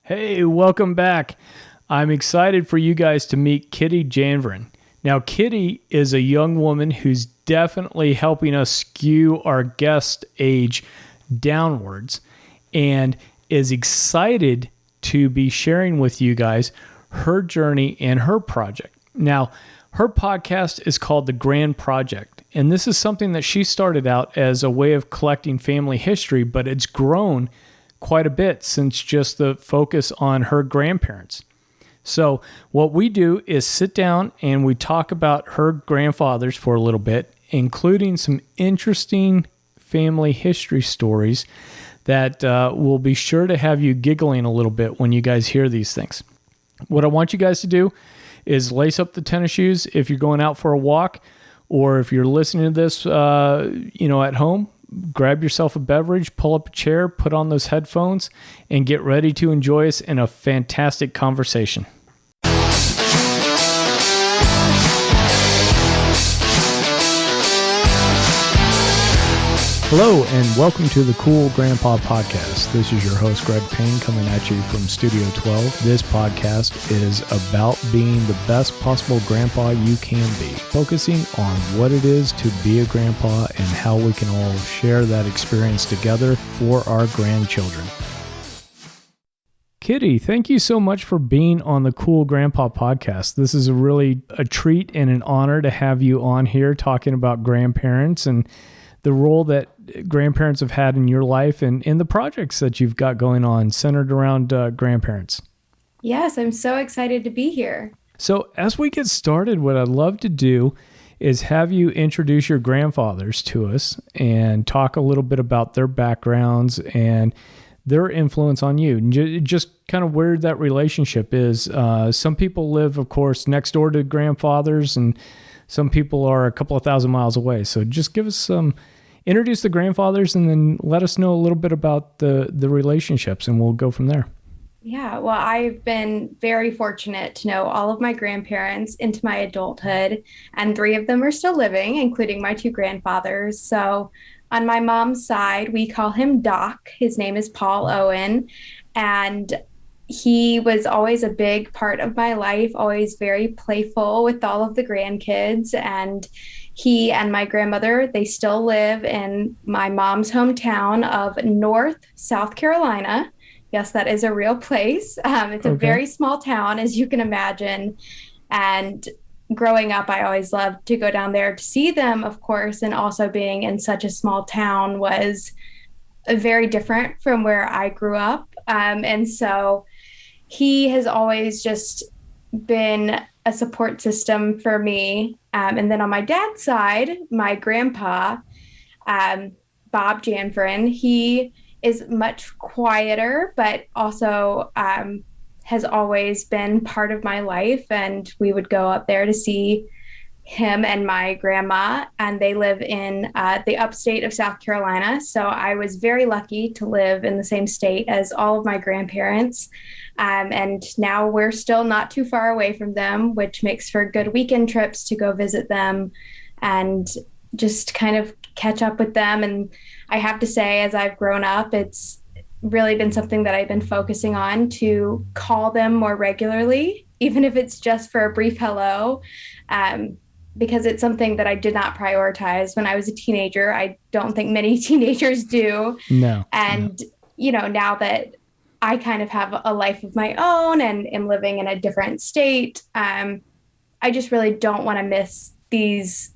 Hey, welcome back. I'm excited for you guys to meet Kitty Janvirn. Now, Kitty is a young woman who's definitely helping us skew our guest age downwards and is excited to be sharing with you guys her journey and her project. Now, her podcast is called The Grand Project, and this is something that she started out as a way of collecting family history, but it's grown quite a bit since just the focus on her grandparents. So what we do is sit down and we talk about her grandfathers for a little bit, including some interesting family history stories that will be sure to have you giggling a little bit when you guys hear these things. What I want you guys to do is lace up the tennis shoes if you're going out for a walk, or if you're listening to this at home. Grab yourself a beverage, pull up a chair, put on those headphones, and get ready to enjoy us in a fantastic conversation. Hello, and welcome to the Cool Grandpa Podcast. This is your host, Greg Payne, coming at you from Studio 12. This podcast is about being the best possible grandpa you can be, focusing on what it is to be a grandpa and how we can all share that experience together for our grandchildren. Kitty, thank you so much for being on the Cool Grandpa Podcast. This is really a treat and an honor to have you on here talking about grandparents and the role that grandparents have had in your life and in the projects that you've got going on centered around grandparents. Yes, I'm so excited to be here. So as we get started, what I'd love to do is have you introduce your grandfathers to us and talk a little bit about their backgrounds and their influence on you. Just kind of where that relationship is. Some people live, of course, next door to grandfathers, and some people are a couple of thousand miles away. So just give us introduce the grandfathers and then let us know a little bit about the relationships, and we'll go from there. Yeah, well, I've been very fortunate to know all of my grandparents into my adulthood, and 3 of them are still living, including my 2 grandfathers. So on my mom's side, we call him Doc. His name is Paul Owen, and he was always a big part of my life, always very playful with all of the grandkids. And he and my grandmother, they still live in my mom's hometown of North South Carolina. Yes, that is a real place. It's a very small town, as you can imagine. And growing up, I always loved to go down there to see them, of course. And also being in such a small town was very different from where I grew up. And so he has always just been a support system for me. And then on my dad's side, my grandpa, Bob Janvirn, he is much quieter, but also has always been part of my life. And we would go up there to see him and my grandma, and they live in the upstate of South Carolina. So I was very lucky to live in the same state as all of my grandparents. And now we're still not too far away from them, which makes for good weekend trips to go visit them and just kind of catch up with them. And I have to say, as I've grown up, it's really been something that I've been focusing on to call them more regularly, even if it's just for a brief hello. Because it's something that I did not prioritize when I was a teenager. I don't think many teenagers do. No. And, now that I kind of have a life of my own and am living in a different state, I just really don't want to miss these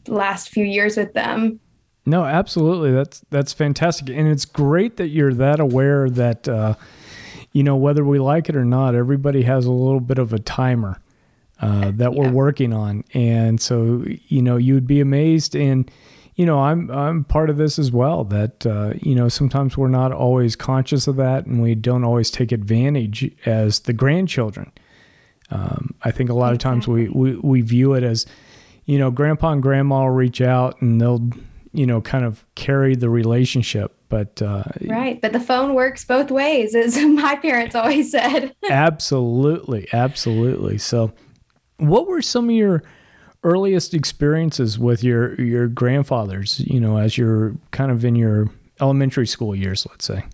last few years with them. No, absolutely. That's fantastic. And it's great that you're that aware that, whether we like it or not, everybody has a little bit of a timer that we're working on. And so, you'd be amazed. And, I'm part of this as well, that, sometimes we're not always conscious of that, and we don't always take advantage as the grandchildren. I think a lot of times we view it as, grandpa and grandma will reach out and they'll, kind of carry the relationship. But right. But the phone works both ways, as my parents always said. Absolutely. Absolutely. So what were some of your earliest experiences with your grandfathers, as you're kind of in your elementary school years, let's say?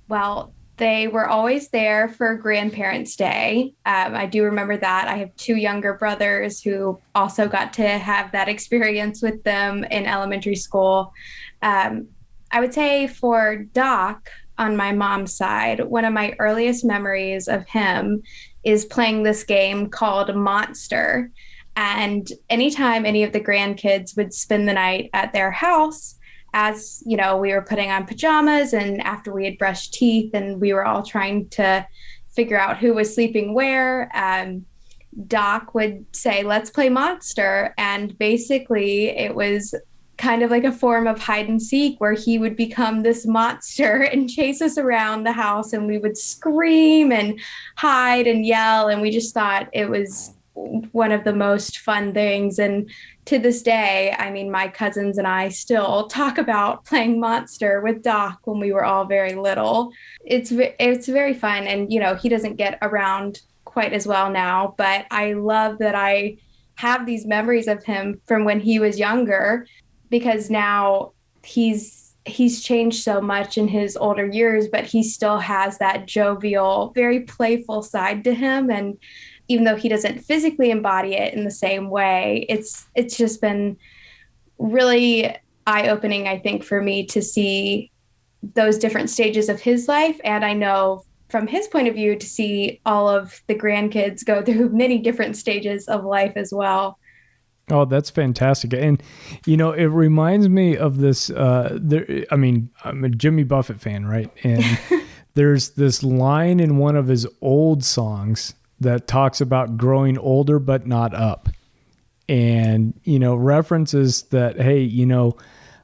Well, They were always there for Grandparents' Day. I do remember that. I have two younger brothers who also got to have that experience with them in elementary school. Um, I would say for Doc on my mom's side, one of my earliest memories of him is playing this game called Monster. And anytime any of the grandkids would spend the night at their house, as you know, we were putting on pajamas and after we had brushed teeth and we were all trying to figure out who was sleeping where, Doc would say, let's play Monster. And basically, it was kind of like a form of hide and seek where he would become this monster and chase us around the house and we would scream and hide and yell. And we just thought it was one of the most fun things. And to this day, I mean, my cousins and I still talk about playing Monster with Doc when we were all very little. It's very fun. And, you know, he doesn't get around quite as well now, but I love that I have these memories of him from when he was younger, because now he's changed so much in his older years, but he still has that jovial, very playful side to him. And even though he doesn't physically embody it in the same way, it's just been really eye-opening, I think, for me to see those different stages of his life. And I know from his point of view to see all of the grandkids go through many different stages of life as well. Oh, that's fantastic. And, you know, it reminds me of this, I mean, I'm a Jimmy Buffett fan, right? And there's this line in one of his old songs that talks about growing older but not up. And, you know, references that, hey, you know,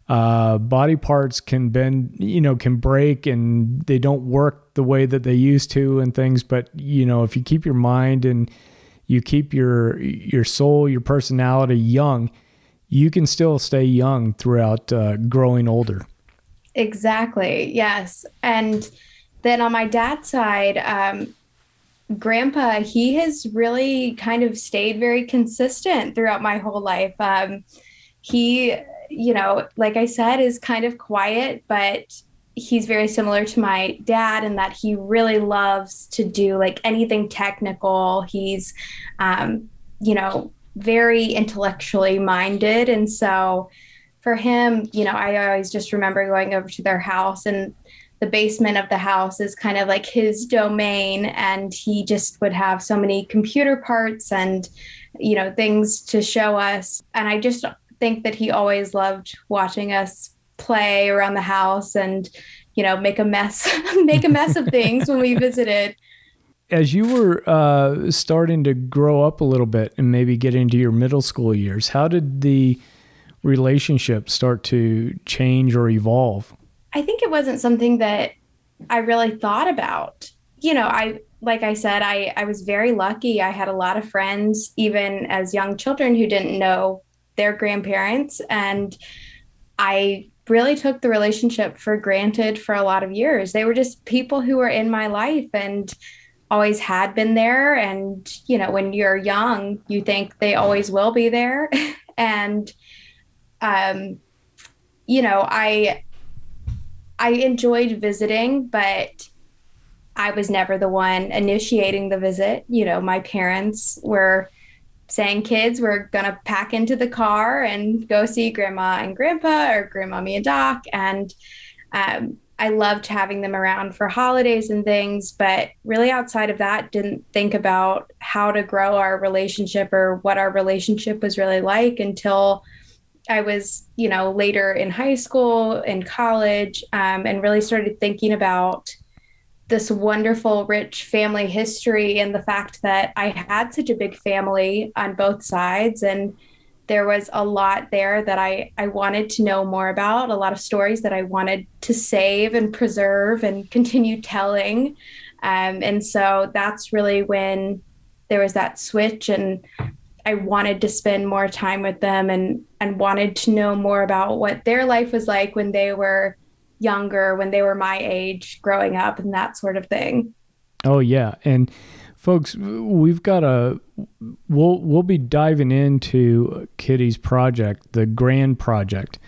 body parts can bend, you know, can break and they don't work the way that they used to and things. But, you know, if you keep your mind and you keep your soul, your personality young, you can still stay young throughout growing older. Exactly. Yes. And then on my dad's side, Grandpa, he has really kind of stayed very consistent throughout my whole life. He, you know, like I said, is kind of quiet, but he's very similar to my dad in that he really loves to do like anything technical. He's, you know, very intellectually minded. And so for him, you know, I always just remember going over to their house, and the basement of the house is kind of like his domain. And he just would have so many computer parts and, you know, things to show us. And I just think that he always loved watching us play around the house and, you know, make a mess, make a mess of things when we visited. As you were starting to grow up a little bit and maybe get into your middle school years, how did the relationship start to change or evolve? I think it wasn't something that I really thought about. You know, like I said, I was very lucky. I had a lot of friends, even as young children, who didn't know their grandparents. And I really took the relationship for granted for a lot of years. They were just people who were in my life and always had been there. And, you know, when you're young, you think they always will be there. And, you know, I enjoyed visiting, but I was never the one initiating the visit. You know, my parents were saying, kids, we're going to pack into the car and go see Grandma and Grandpa or Grandmommy and Doc. And I loved having them around for holidays and things, but really outside of that, didn't think about how to grow our relationship or what our relationship was really like until I was, you know, later in high school, in college, and really started thinking about this wonderful, rich family history and the fact that I had such a big family on both sides. And there was a lot there that I wanted to know more about, a lot of stories that I wanted to save and preserve and continue telling. And so that's really when there was that switch, and I wanted to spend more time with them and wanted to know more about what their life was like when they were younger, when they were my age, growing up, and that sort of thing. Oh yeah. And folks, we'll be diving into Kitty's project, the Grand Project,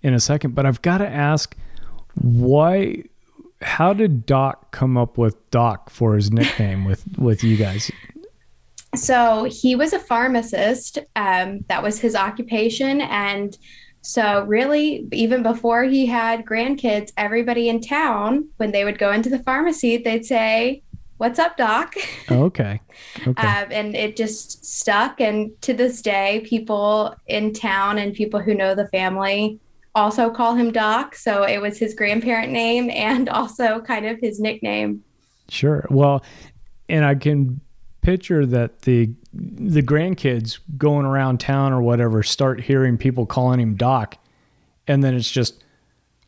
in a second, but I've got to ask, how did Doc come up with Doc for his nickname with you guys? So he was a pharmacist. That was his occupation. And so, really, even before he had grandkids, everybody in town, when they would go into the pharmacy, they'd say, "What's up, Doc?" Okay. Okay. And it just stuck. And to this day, people in town and people who know the family also call him Doc. So it was his grandparent name and also kind of his nickname. Sure. Well, and I can picture that the grandkids going around town or whatever start hearing people calling him Doc, and then it's just,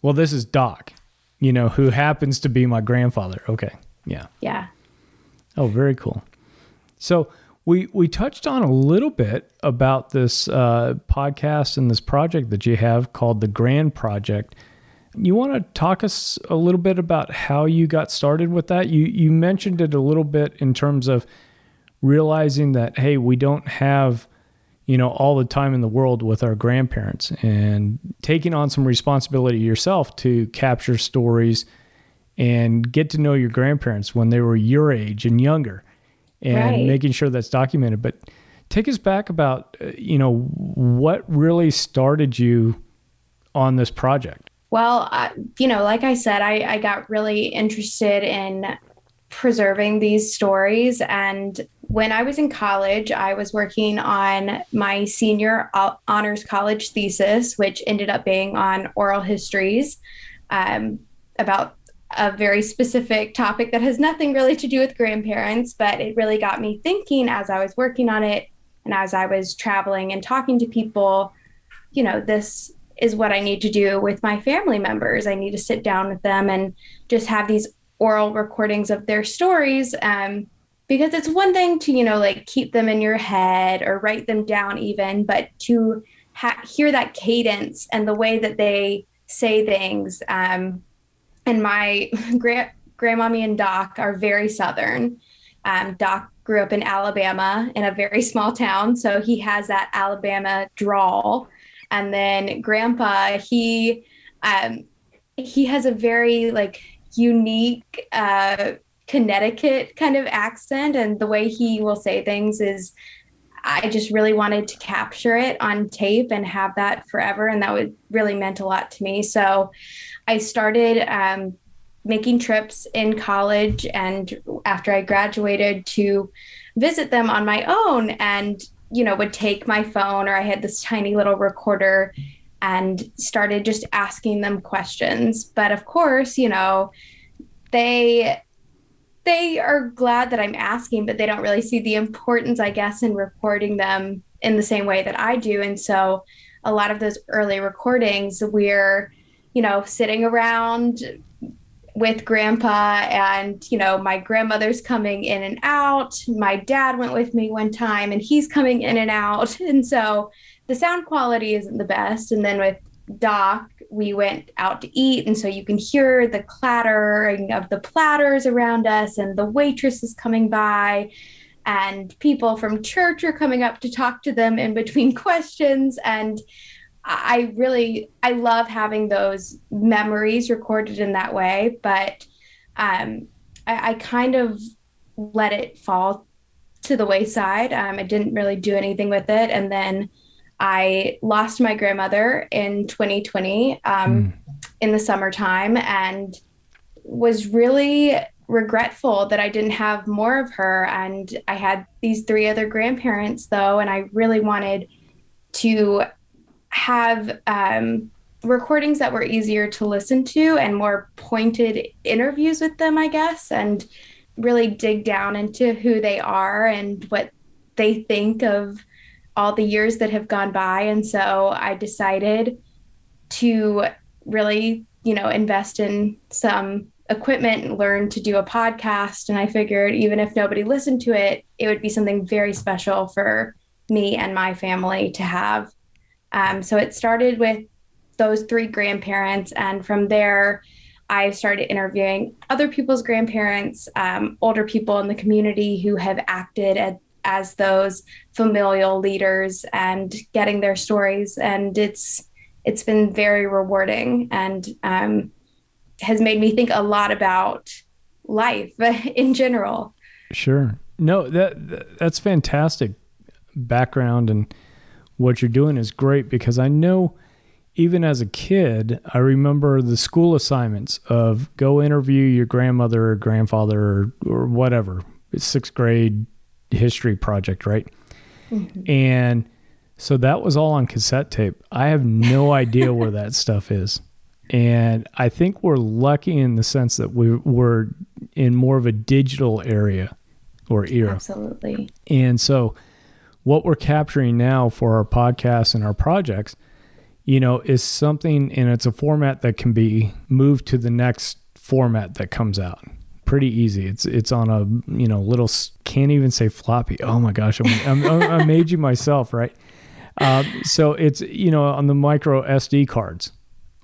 well, this is Doc, who happens to be my grandfather. Okay. Yeah. Yeah. Oh, very cool. So we touched on a little bit about this podcast and this project that you have called the Grand Project. You want to talk us a little bit about how you got started with that? You mentioned it a little bit in terms of realizing that, hey, we don't have, all the time in the world with our grandparents, and taking on some responsibility yourself to capture stories and get to know your grandparents when they were your age and younger, and Right. making sure that's documented. But take us back about, what really started you on this project? Well, like I said, I got really interested in preserving these stories. And when I was in college, I was working on my senior honors college thesis, which ended up being on oral histories, about a very specific topic that has nothing really to do with grandparents, but it really got me thinking as I was working on it and as I was traveling and talking to people, this is what I need to do with my family members. I need to sit down with them and just have these oral recordings of their stories. Because it's one thing to, like keep them in your head or write them down even, but to hear that cadence and the way that they say things. And my grandmommy and Doc are very Southern. Doc grew up in Alabama in a very small town, so he has that Alabama drawl. And then Grandpa, he has a very unique Connecticut kind of accent, and the way he will say things is, I just really wanted to capture it on tape and have that forever, and that would really meant a lot to me. So I started making trips in college and after I graduated to visit them on my own, and would take my phone, or I had this tiny little recorder, and started just asking them questions. But of course, they are glad that I'm asking, but they don't really see the importance, I guess, in recording them in the same way that I do. And so a lot of those early recordings, we're, sitting around with Grandpa, and, my grandmother's coming in and out. My dad went with me one time and he's coming in and out. And so the sound quality isn't the best. And then with Doc, we went out to eat. And so you can hear the clattering of the platters around us, and the waitresses coming by, and people from church are coming up to talk to them in between questions. And I love having those memories recorded in that way, but I kind of let it fall to the wayside. I didn't really do anything with it. And then I lost my grandmother in 2020 in the summertime, and was really regretful that I didn't have more of her. And I had these 3 other grandparents, though, and I really wanted to have recordings that were easier to listen to and more pointed interviews with them, I guess, and really dig down into who they are and what they think of all the years that have gone by. And so I decided to really, invest in some equipment and learn to do a podcast. And I figured even if nobody listened to it, it would be something very special for me and my family to have. So it started with those 3 grandparents. And from there, I started interviewing other people's grandparents, older people in the community who have acted as those familial leaders, and getting their stories. And it's been very rewarding. And has made me think a lot about life in general. Sure. No, that's fantastic background, and what you're doing is great, because I know even as a kid, I remember the school assignments of go interview your grandmother or grandfather or whatever. It's sixth grade history project, right? Mm-hmm. And so that was all on cassette tape. I have no idea where that stuff is. And I think we're lucky in the sense that we're in more of a digital area or era. Absolutely. And so what we're capturing now for our podcasts and our projects, is something, and it's a format that can be moved to the next format that comes out. Pretty easy. It's on a, little, can't even say floppy. Oh my gosh. I'm aging myself, right? So it's, on the micro SD cards,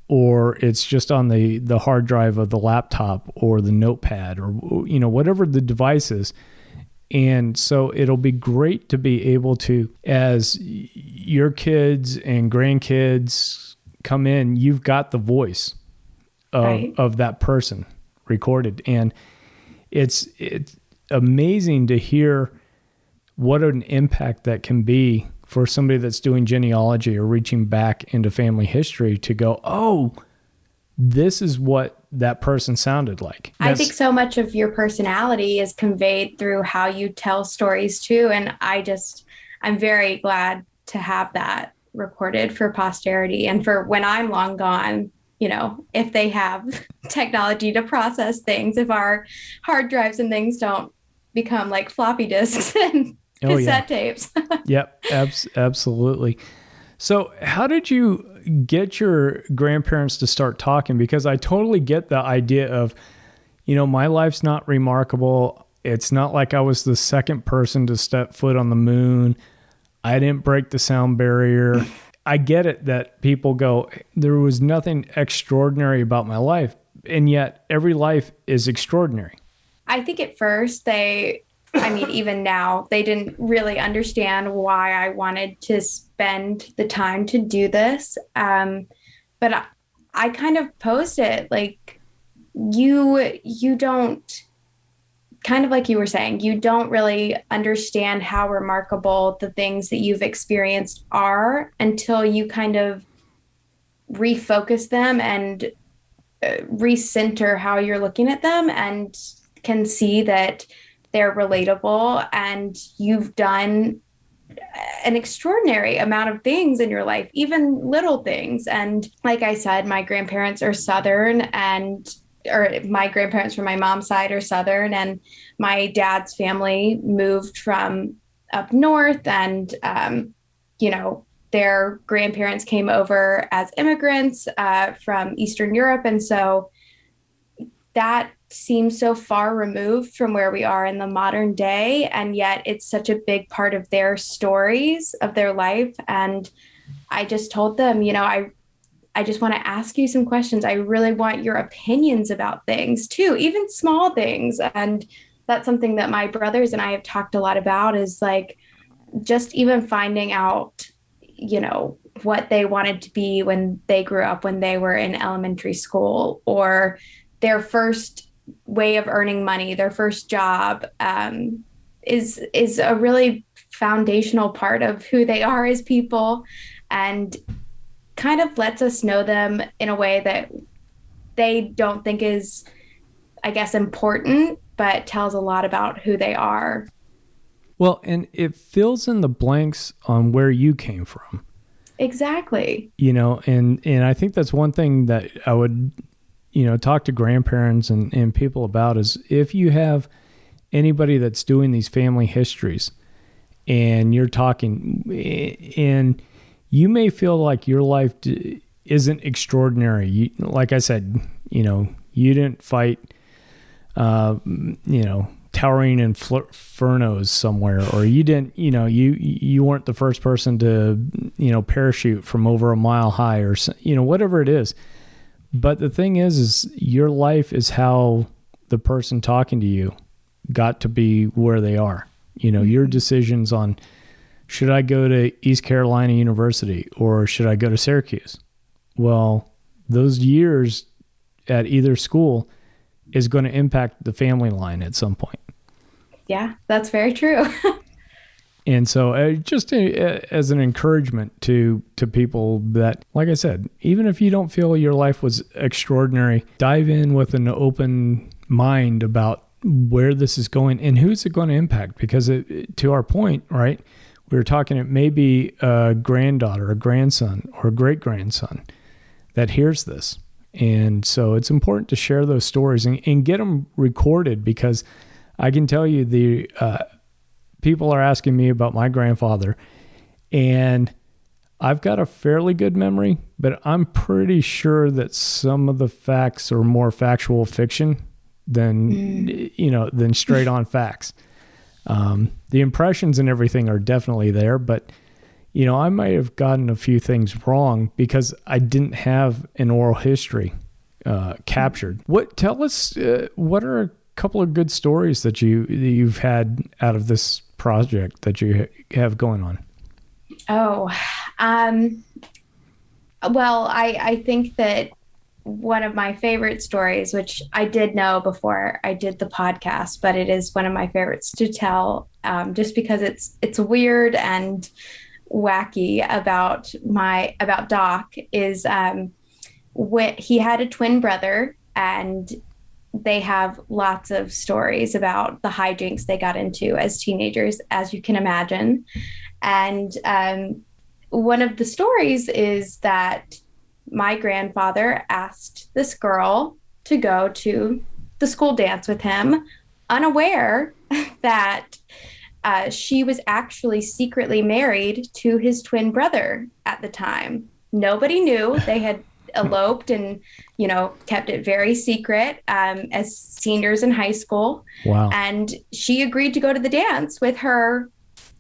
or it's just on the hard drive of the laptop or the notepad, or, whatever the device is. And so it'll be great to be able to, as your kids and grandkids come in, you've got the voice of that person recorded. And it's amazing to hear what an impact that can be for somebody that's doing genealogy or reaching back into family history to go, oh, this is what that person sounded like. I think so much of your personality is conveyed through how you tell stories too. And I'm very glad to have that recorded for posterity and for when I'm long gone, if they have technology to process things, if our hard drives and things don't become like floppy disks and cassette tapes. Yep, absolutely. So how did you get your grandparents to start talking? Because I totally get the idea of, my life's not remarkable. It's not like I was the second person to step foot on the moon. I didn't break the sound barrier. I get it that people go, there was nothing extraordinary about my life. And yet every life is extraordinary. I think at first even now, they didn't really understand why I wanted to spend the time to do this. But I kind of posed it like, you don't, kind of like you were saying, you don't really understand how remarkable the things that you've experienced are until you kind of refocus them and recenter how you're looking at them and can see that they're relatable and you've done an extraordinary amount of things in your life, even little things. And like I said, my grandparents are Southern or my grandparents from my mom's side are Southern, and my dad's family moved from up north, and, their grandparents came over as immigrants from Eastern Europe. And so that seems so far removed from where we are in the modern day. And yet it's such a big part of their stories of their life. And I just told them, I just want to ask you some questions. I really want your opinions about things too, even small things. And that's something that my brothers and I have talked a lot about, is like just even finding out, what they wanted to be when they grew up, when they were in elementary school, or their first way of earning money, their first job, is a really foundational part of who they are as people, and kind of lets us know them in a way that they don't think is, I guess, important, but tells a lot about who they are. Well, and it fills in the blanks on where you came from. Exactly. And I think that's one thing that I would, talk to grandparents and people about, is if you have anybody that's doing these family histories and you're talking, and you may feel like your life isn't extraordinary. Like I said, you didn't fight, towering infernos somewhere, or you didn't, you weren't the first person to, parachute from over a mile high, or, whatever it is. But the thing is your life is how the person talking to you got to be where they are. Your decisions on, should I go to East Carolina University or should I go to Syracuse? Well, those years at either school is going to impact the family line at some point. Yeah, that's very true. And so just as an encouragement to people that, like I said, even if you don't feel your life was extraordinary, dive in with an open mind about where this is going and who's it going to impact. Because to our point, right, we were talking, it may be a granddaughter, a grandson, or a great-grandson that hears this. And so it's important to share those stories and get them recorded, because I can tell you people are asking me about my grandfather, and I've got a fairly good memory, but I'm pretty sure that some of the facts are more factual fiction than straight on facts. The impressions and everything are definitely there, but I might have gotten a few things wrong because I didn't have an oral history captured. Tell us what are a couple of good stories that you've had out of this project that you have going on? Oh, well, I think that one of my favorite stories, which I did know before I did the podcast, but it is one of my favorites to tell, just because it's weird and wacky about Doc, is when he had a twin brother, and they have lots of stories about the hijinks they got into as teenagers, as you can imagine. And one of the stories is that my grandfather asked this girl to go to the school dance with him, unaware that she was actually secretly married to his twin brother at the time. Nobody knew. They had eloped and, kept it very secret as seniors in high school. Wow. And she agreed to go to the dance with her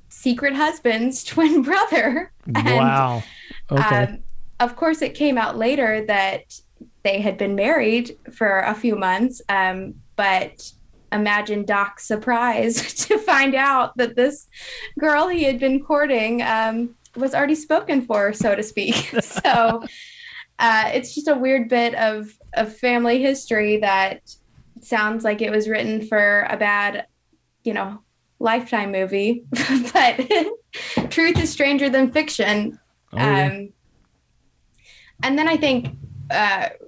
secret husband's twin brother. Wow. Okay. Of course, it came out later that they had been married for a few months, but imagine Doc's surprise to find out that this girl he had been courting was already spoken for, so to speak. So it's just a weird bit of family history that sounds like it was written for a bad, Lifetime movie, but truth is stranger than fiction. Oh, yeah. And then I think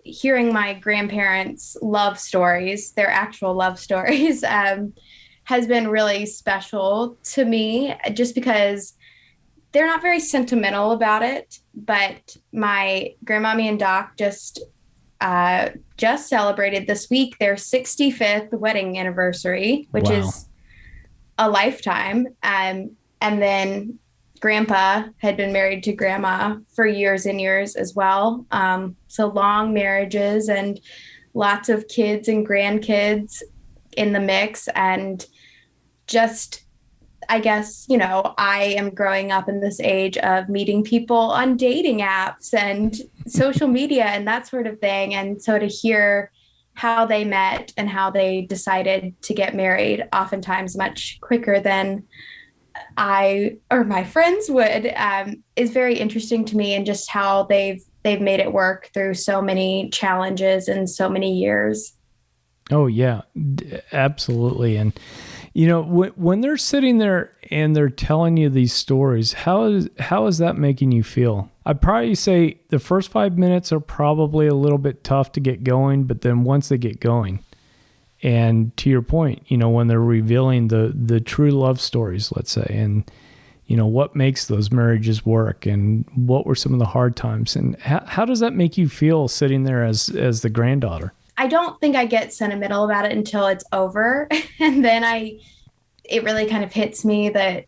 hearing my grandparents' love stories, their actual love stories, has been really special to me, just because they're not very sentimental about it. But my grandmommy and Doc just celebrated this week their 65th wedding anniversary, which is a lifetime. And then Grandpa had been married to Grandma for years and years as well. So long marriages and lots of kids and grandkids in the mix. And just, I guess, I am growing up in this age of meeting people on dating apps and social media and that sort of thing. And so to hear how they met and how they decided to get married, oftentimes much quicker than I or my friends would, is very interesting to me, and just how they've made it work through so many challenges and so many years. Oh yeah, absolutely. And when they're sitting there and they're telling you these stories, how is that making you feel? I'd probably say the first 5 minutes are probably a little bit tough to get going, but then once they get going, and to your point, when they're revealing the true love stories, let's say, and what makes those marriages work, and what were some of the hard times, and how does that make you feel sitting there as the granddaughter? I don't think I get sentimental about it until it's over. And then it really kind of hits me that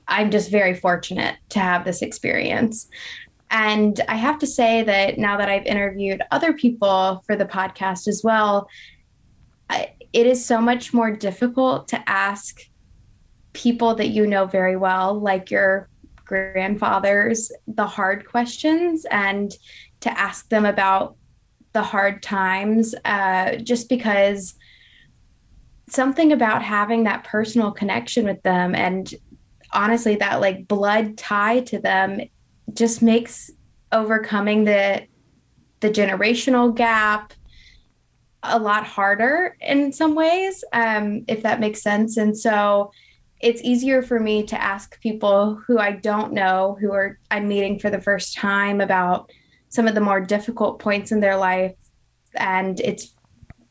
I'm just very fortunate to have this experience. And I have to say that now that I've interviewed other people for the podcast as well, it is so much more difficult to ask people that very well, like your grandfathers, the hard questions, and to ask them about the hard times, just because something about having that personal connection with them, and honestly that like blood tie to them, just makes overcoming the generational gap a lot harder in some ways, if that makes sense. And so it's easier for me to ask people who I don't know, I'm meeting for the first time, about some of the more difficult points in their life. And it's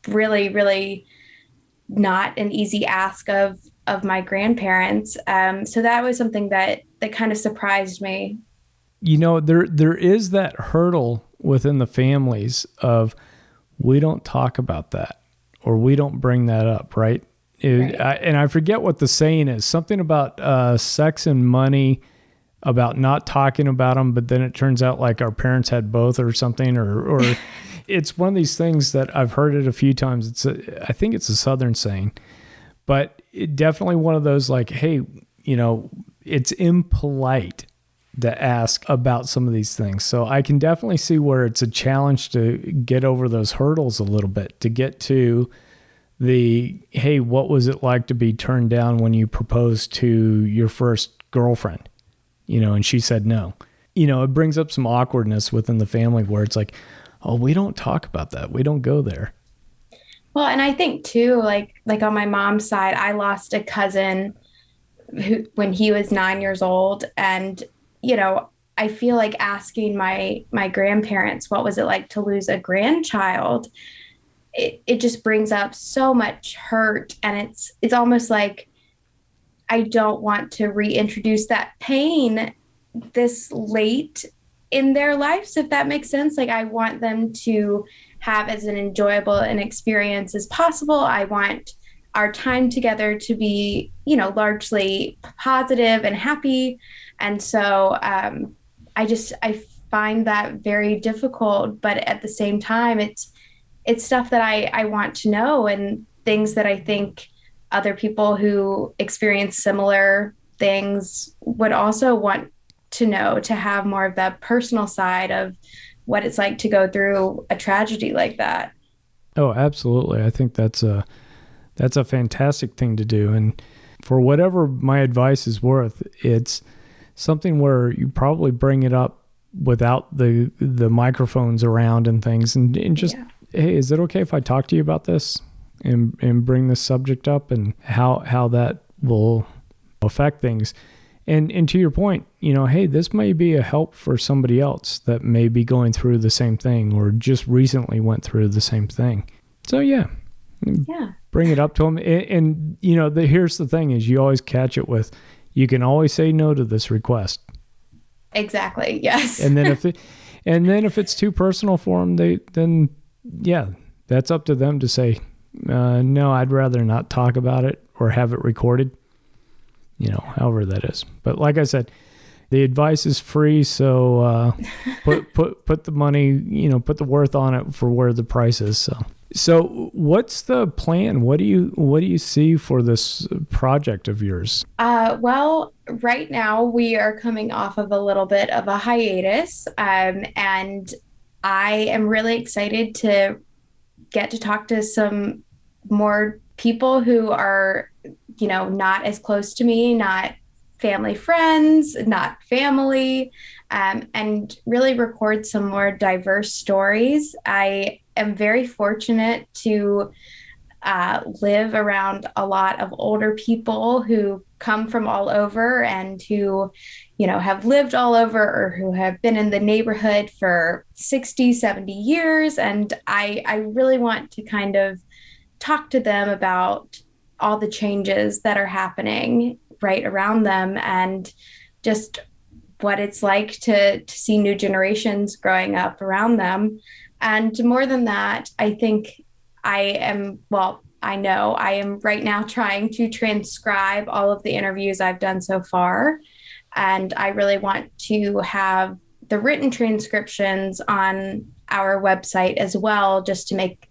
really, really not an easy ask of my grandparents. So that was something that kind of surprised me. There is that hurdle within the families of, we don't talk about that, or we don't bring that up, right? Right. And I forget what the saying is, something about sex and money, about not talking about them, but then it turns out like our parents had both or something, or it's one of these things that I've heard it a few times. I think it's a Southern saying, but definitely one of those like, hey, it's impolite to ask about some of these things. So I can definitely see where it's a challenge to get over those hurdles a little bit, to get to hey, what was it like to be turned down when you proposed to your first girlfriend? And she said no. It brings up some awkwardness within the family where it's like, oh, we don't talk about that. We don't go there. Well, and I think too, like on my mom's side, I lost a cousin when he was 9 years old. And, I feel like asking my grandparents, what was it like to lose a grandchild? It just brings up so much hurt. And it's almost like I don't want to reintroduce that pain this late in their lives, if that makes sense. Like, I want them to have as an enjoyable an experience as possible. I want our time together to be, largely positive and happy. And so I find that very difficult, but at the same time, it's stuff that I want to know, and things that I think other people who experience similar things would also want to know, to have more of that personal side of what it's like to go through a tragedy like that. Oh, absolutely. I think that's a fantastic thing to do. And for whatever my advice is worth, it's something where you probably bring it up without the microphones around and things, and just, hey, is it okay if I talk to you about this and bring this subject up, and how that will affect things? And to your point, hey, this may be a help for somebody else that may be going through the same thing, or just recently went through the same thing. So bring it up to them. And here's the thing is, you always catch it with, you can always say no to this request. Exactly. Yes. And then if it's too personal for them, that's up to them to say, no, I'd rather not talk about it or have it recorded, however that is. But like I said, the advice is free. So, put the money, put the worth on it for where the price is. So what's the plan? What do you see for this project of yours? Well, right now we are coming off of a little bit of a hiatus, and I am really excited to get to talk to some more people who are, not as close to me, not family friends, not family, and really record some more diverse stories. I am very fortunate to live around a lot of older people who come from all over, and who, have lived all over, or who have been in the neighborhood for 60, 70 years. And I really want to kind of talk to them about all the changes that are happening right around them, and just what it's like to see new generations growing up around them. And more than that, I think I know I am right now trying to transcribe all of the interviews I've done so far. And I really want to have the written transcriptions on our website as well, just to make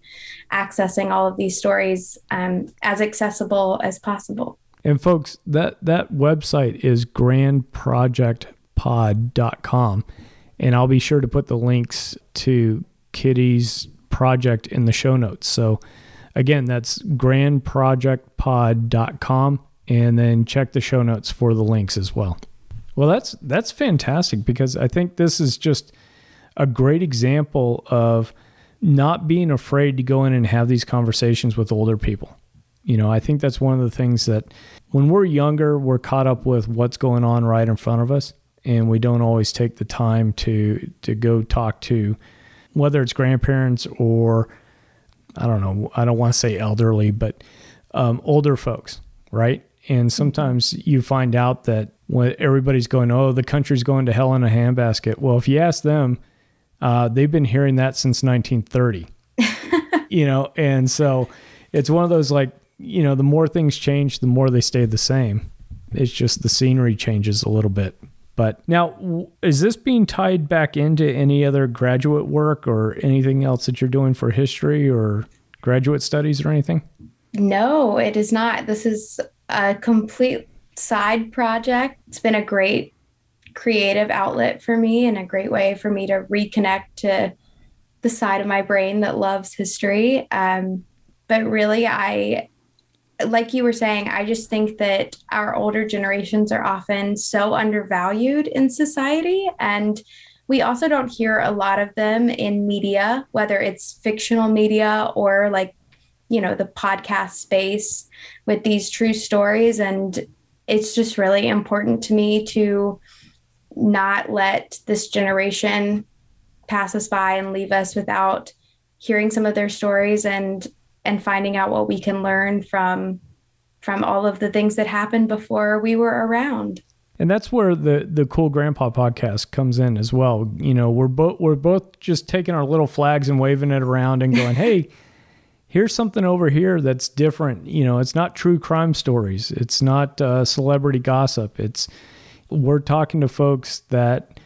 accessing all of these stories as accessible as possible. And folks, that website is grandprojectpod.com. And I'll be sure to put the links to Kitty's project in the show notes. So again, that's grandprojectpod.com, and then check the show notes for the links as well. Well, that's fantastic, because I think this is just a great example of not being afraid to go in and have these conversations with older people. I think that's one of the things that when we're younger, we're caught up with what's going on right in front of us. And we don't always take the time to go talk to, whether it's grandparents or, I don't know, I don't want to say elderly, but older folks, right? And sometimes you find out that when everybody's going, oh, the country's going to hell in a handbasket. Well, if you ask them, they've been hearing that since 1930, and so it's one of those the more things change, the more they stay the same. It's just the scenery changes a little bit. But now, is this being tied back into any other graduate work or anything else that you're doing for history or graduate studies or anything? No, it is not. This is a complete side project. It's been a great creative outlet for me and a great way for me to reconnect to the side of my brain that loves history. But really, like you were saying, I just think that our older generations are often so undervalued in society. And we also don't hear a lot of them in media, whether it's fictional media or the podcast space with these true stories. And it's just really important to me to not let this generation pass us by and leave us without hearing some of their stories and finding out what we can learn from all of the things that happened before we were around. And that's where the Cool Grandpa podcast comes in as well. We're both just taking our little flags and waving it around and going, hey, here's something over here that's different. It's not true crime stories. It's not celebrity gossip. We're talking to folks that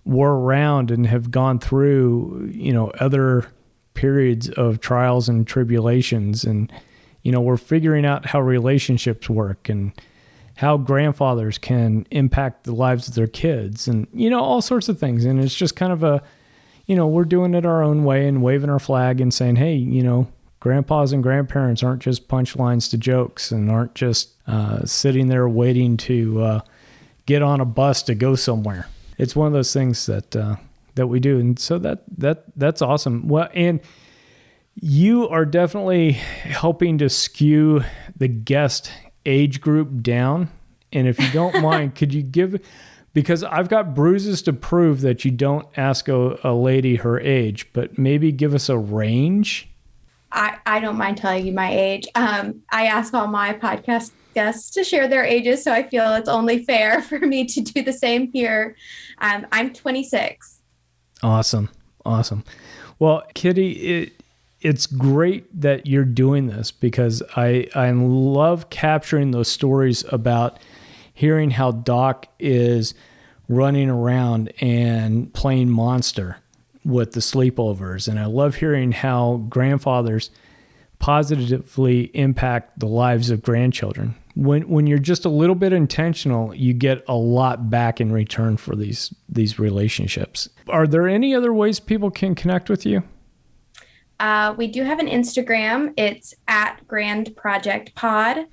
were around and have gone through, other periods of trials and tribulations. And, we're figuring out how relationships work and how grandfathers can impact the lives of their kids and, all sorts of things. And it's just kind of we're doing it our own way and waving our flag and saying, hey, grandpas and grandparents aren't just punchlines to jokes and aren't just sitting there waiting to get on a bus to go somewhere. It's one of those things that we do. And so that's awesome. Well, and you are definitely helping to skew the guest age group down. And if you don't mind, could you because I've got bruises to prove that you don't ask a lady her age, but maybe give us a range. I don't mind telling you my age. I ask all my podcast guests to share their ages, so I feel it's only fair for me to do the same here. I'm 26. Awesome. Well, Kitty, it's great that you're doing this because I love capturing those stories about hearing how Doc is running around and playing monster with the sleepovers. And I love hearing how grandfathers positively impact the lives of grandchildren. When you're just a little bit intentional, you get a lot back in return for these relationships. Are there any other ways people can connect with you? We do have an Instagram. It's @grandprojectpod.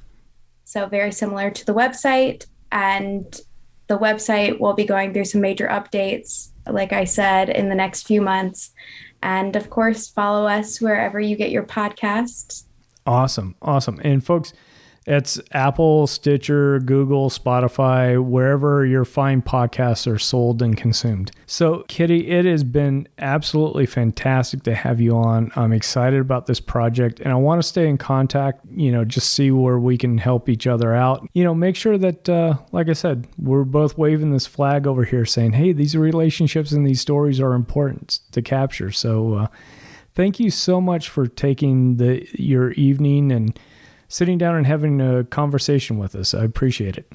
So very similar to the website. And the website will be going through some major updates, like I said, in the next few months. And of course, follow us wherever you get your podcasts. Awesome. And folks, it's Apple, Stitcher, Google, Spotify, wherever your fine podcasts are sold and consumed. So, Kitty, it has been absolutely fantastic to have you on. I'm excited about this project, and I want to stay in contact, just see where we can help each other out. Make sure that, like I said, we're both waving this flag over here saying, hey, these relationships and these stories are important to capture. So, thank you so much for taking your evening and sitting down and having a conversation with us. I appreciate it.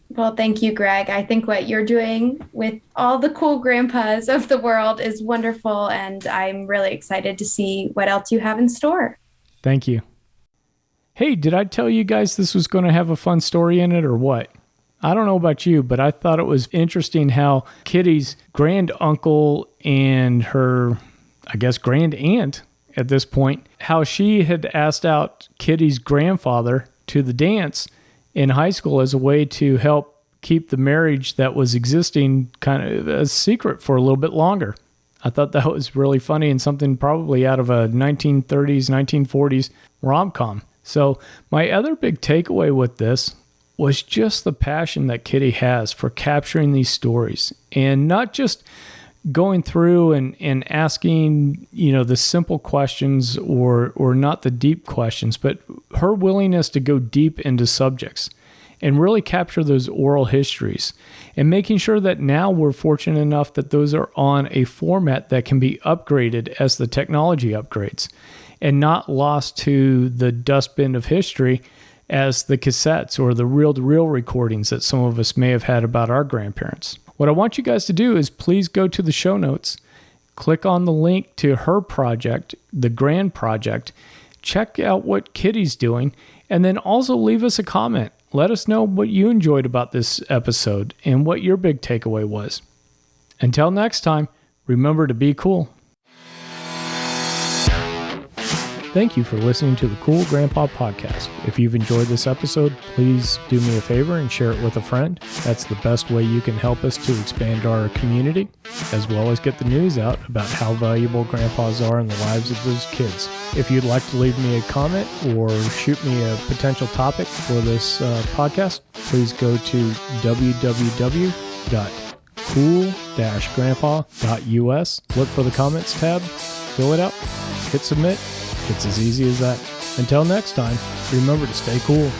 Well, thank you, Greg. I think what you're doing with all the cool grandpas of the world is wonderful, and I'm really excited to see what else you have in store. Thank you. Hey, did I tell you guys this was going to have a fun story in it or what? I don't know about you, but I thought it was interesting how Kitty's granduncle and her, I guess, grand aunt at this point, how she had asked out Kitty's grandfather to the dance in high school as a way to help keep the marriage that was existing kind of a secret for a little bit longer. I thought that was really funny and something probably out of a 1930s, 1940s rom-com. So my other big takeaway with this was just the passion that Kitty has for capturing these stories, and not just going through and asking, the simple questions or not the deep questions, but her willingness to go deep into subjects and really capture those oral histories, and making sure that now we're fortunate enough that those are on a format that can be upgraded as the technology upgrades and not lost to the dustbin of history as the cassettes or the reel-to-reel recordings that some of us may have had about our grandparents. What I want you guys to do is please go to the show notes, click on the link to her project, the Grand Project, check out what Kitty's doing, and then also leave us a comment. Let us know what you enjoyed about this episode and what your big takeaway was. Until next time, remember to be cool. Thank you for listening to the Cool Grandpa Podcast. If you've enjoyed this episode, please do me a favor and share it with a friend. That's the best way you can help us to expand our community, as well as get the news out about how valuable grandpas are in the lives of those kids. If you'd like to leave me a comment or shoot me a potential topic for this podcast, please go to www.cool-grandpa.us. Look for the comments tab, fill it out, hit submit. It's as easy as that. Until next time, remember to stay cool.